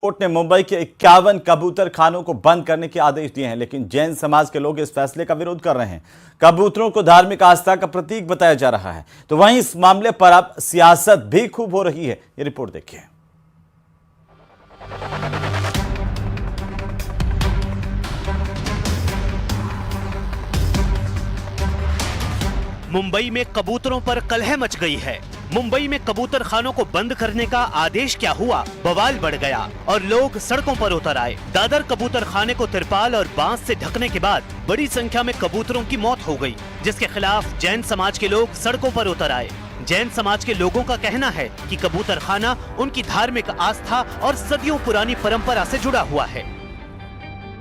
Court ने मुंबई के 51 कबूतर खानों को बंद करने के आदेश दिए हैं, लेकिन जैन समाज के लोग इस फैसले का विरोध कर रहे हैं। कबूतरों को धार्मिक आस्था का प्रतीक बताया जा रहा है, तो वहीं इस मामले पर अब सियासत भी खूब हो रही है। ये रिपोर्ट देखिए। मुंबई में कबूतरों पर कलह मच गई है। मुंबई में कबूतर खानों को बंद करने का आदेश क्या हुआ, बवाल बढ़ गया और लोग सड़कों पर उतर आए। दादर कबूतर खाने को तिरपाल और बांस से ढकने के बाद बड़ी संख्या में कबूतरों की मौत हो गई, जिसके खिलाफ जैन समाज के लोग सड़कों पर उतर आए। जैन समाज के लोगों का कहना है कि कबूतर खाना उनकी धार्मिक आस्था और सदियों पुरानी परंपरा से जुड़ा हुआ है।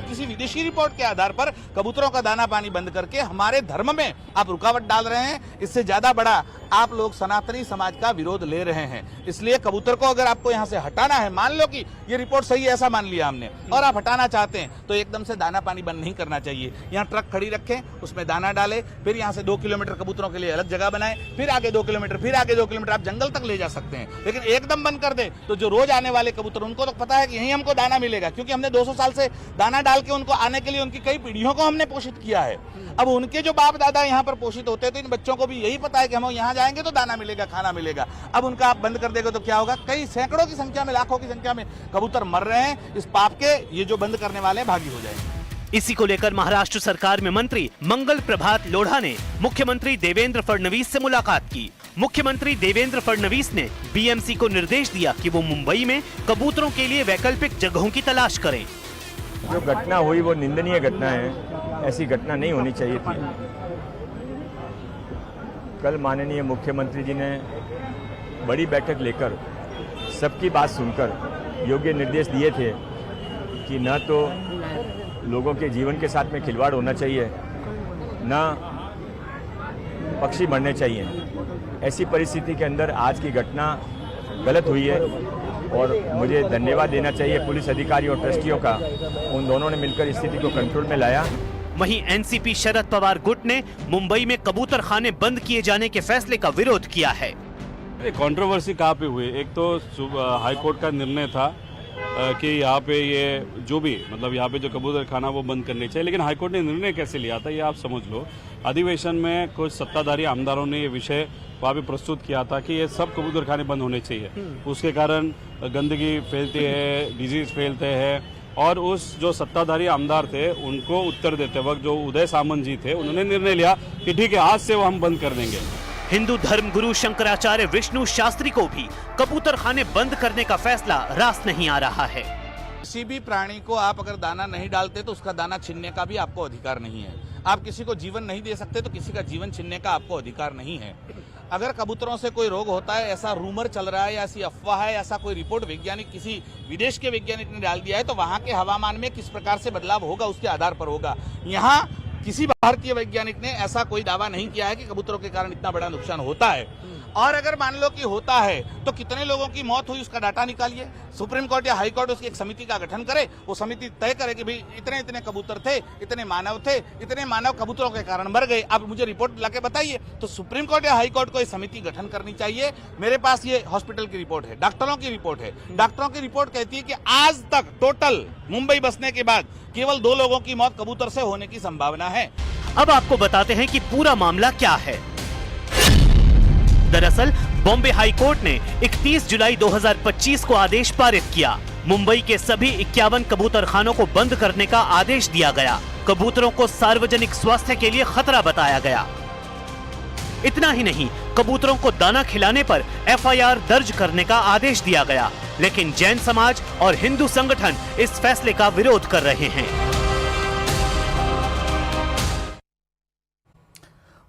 किसी विदेशी रिपोर्ट के आधार पर कबूतरों का दाना पानी बंद करके हमारे धर्म में आप रुकावट डाल रहे हैं। इससे ज्यादा बड़ा आप लोग सनातनी समाज का विरोध ले रहे हैं। इसलिए कबूतर को अगर आपको यहाँ से हटाना है, मान लो कि ये रिपोर्ट सही है, ऐसा मान लिया हमने, और आप हटाना चाहते हैं तो एकदम से दाना पानी बंद नहीं करना चाहिए। यहाँ ट्रक खड़ी रखें, उसमें दाना डालें, फिर यहाँ से 2 किलोमीटर कबूतरों के लिए अलग जगह बनाएं, फिर आगे 2 किलोमीटर, फिर आगे 2 किलोमीटर आप जंगल तक ले जा सकते हैं। लेकिन एकदम बंद कर दे तो जो रोज आने वाले कबूतर, उनको तो पता है कि यहीं हमको दाना मिलेगा, क्योंकि हमने 200 साल से दाना डाल के उनको आने के लिए उनकी कई पीढ़ियों को हमने पोषित किया है। अब उनके जो बाप दादा यहाँ पर पोषित होते हैं, तो इन बच्चों को भी यही पता है कि हम यहाँ जाएंगे तो दाना मिलेगा, खाना मिलेगा। अब उनका आप बंद कर देगा तो क्या होगा? कई सैकड़ों की संख्या में, लाखों की संख्या में कबूतर मर रहे हैं। इस पाप के ये जो बंद करने वाले हैं भागी हो जाएंगे। इसी को लेकर महाराष्ट्र सरकार में मंत्री मंगल प्रभात लोढ़ा ने मुख्यमंत्री देवेंद्र फडणवीस से मुलाकात की। मुख्यमंत्री देवेंद्र फडणवीस ने बीएमसी को निर्देश दिया कि वो मुंबई में कबूतरों के लिए वैकल्पिक जगहों की तलाश करें। जो घटना हुई वो निंदनीय घटना है, ऐसी घटना नहीं होनी चाहिए थी। कल माननीय मुख्यमंत्री जी ने बड़ी बैठक लेकर सबकी बात सुनकर योग्य निर्देश दिए थे कि न तो लोगों के जीवन के साथ में खिलवाड़ होना चाहिए, न पक्षी मरने चाहिए। ऐसी परिस्थिति के अंदर आज की घटना गलत हुई है और मुझे धन्यवाद देना चाहिए पुलिस अधिकारी और ट्रस्टियों का। उन दोनों ने मिलकर स्थिति को कंट्रोल में लाया। वहीं एनसीपी शरद पवार गुट ने मुंबई में कबूतर खाने बंद किए जाने के फैसले का विरोध किया है। कंट्रोवर्सी कहाँ पे हुई? एक तो हाई कोर्ट का निर्णय था कि यहाँ पे ये जो भी मतलब यहाँ पे जो कबूतर खाना वो बंद करनी चाहिए, लेकिन हाईकोर्ट ने निर्णय कैसे लिया था ये आप समझ लो। अधिवेशन में कुछ सत्ताधारी आमदारों ने ये विषय वहाँ पे प्रस्तुत किया था कि ये सब कबूतर खाने बंद होने चाहिए। उसके कारण गंदगी फैलती है, डिजीज फैलते हैं, और उस जो सत्ताधारी आमदार थे उनको उत्तर देते वक्त जो उदय सामंत जी थे, उन्होंने निर्णय लिया कि ठीक है, आज से वो हम बंद कर देंगे। हिंदू धर्म गुरु शंकराचार्य विष्णु शास्त्री को भी कबूतर खाने बंद करने का फैसला रास नहीं आ रहा है। किसी भी प्राणी को आप अगर दाना नहीं डालते तो उसका दाना छीनने का भी आपको अधिकार नहीं है। आप किसी को जीवन नहीं दे सकते तो किसी का जीवन छीनने का आपको अधिकार नहीं है। अगर कबूतरों से कोई रोग होता है, ऐसा रूमर चल रहा है या ऐसी अफवाह है, ऐसा कोई रिपोर्ट वैज्ञानिक किसी विदेश के वैज्ञानिक ने डाल दिया है, तो वहां के हवामान में किस प्रकार से बदलाव होगा उसके आधार पर होगा। यहाँ किसी भारतीय वैज्ञानिक ने ऐसा कोई दावा नहीं किया है कि कबूतरों के कारण इतना बड़ा नुकसान होता है। और अगर मान लो कि होता है तो कितने लोगों की मौत हुई उसका डाटा निकालिए। सुप्रीम कोर्ट या हाई कोर्ट उसकी एक समिति का गठन करे, वो समिति तय करे कि भाई इतने इतने कबूतर थे, इतने मानव कबूतरों के कारण मर गए, आप मुझे रिपोर्ट लाके बताइए। तो सुप्रीम कोर्ट या हाई कोर्ट को एक समिति गठन करनी चाहिए। मेरे पास ये हॉस्पिटल की रिपोर्ट है, डॉक्टरों की रिपोर्ट है। डॉक्टरों की रिपोर्ट कहती है कि आज तक टोटल मुंबई बसने के बाद केवल 2 लोगों की मौत कबूतर से होने की संभावना है। अब आपको बताते हैं कि पूरा मामला क्या है। दरअसल बॉम्बे हाई कोर्ट ने 31 जुलाई 2025 को आदेश पारित किया। मुंबई के सभी 51 कबूतर खानों को बंद करने का आदेश दिया गया। कबूतरों को सार्वजनिक स्वास्थ्य के लिए खतरा बताया गया। इतना ही नहीं, कबूतरों को दाना खिलाने पर एफआईआर दर्ज करने का आदेश दिया गया। लेकिन जैन समाज और हिंदू संगठन इस फैसले का विरोध कर रहे हैं।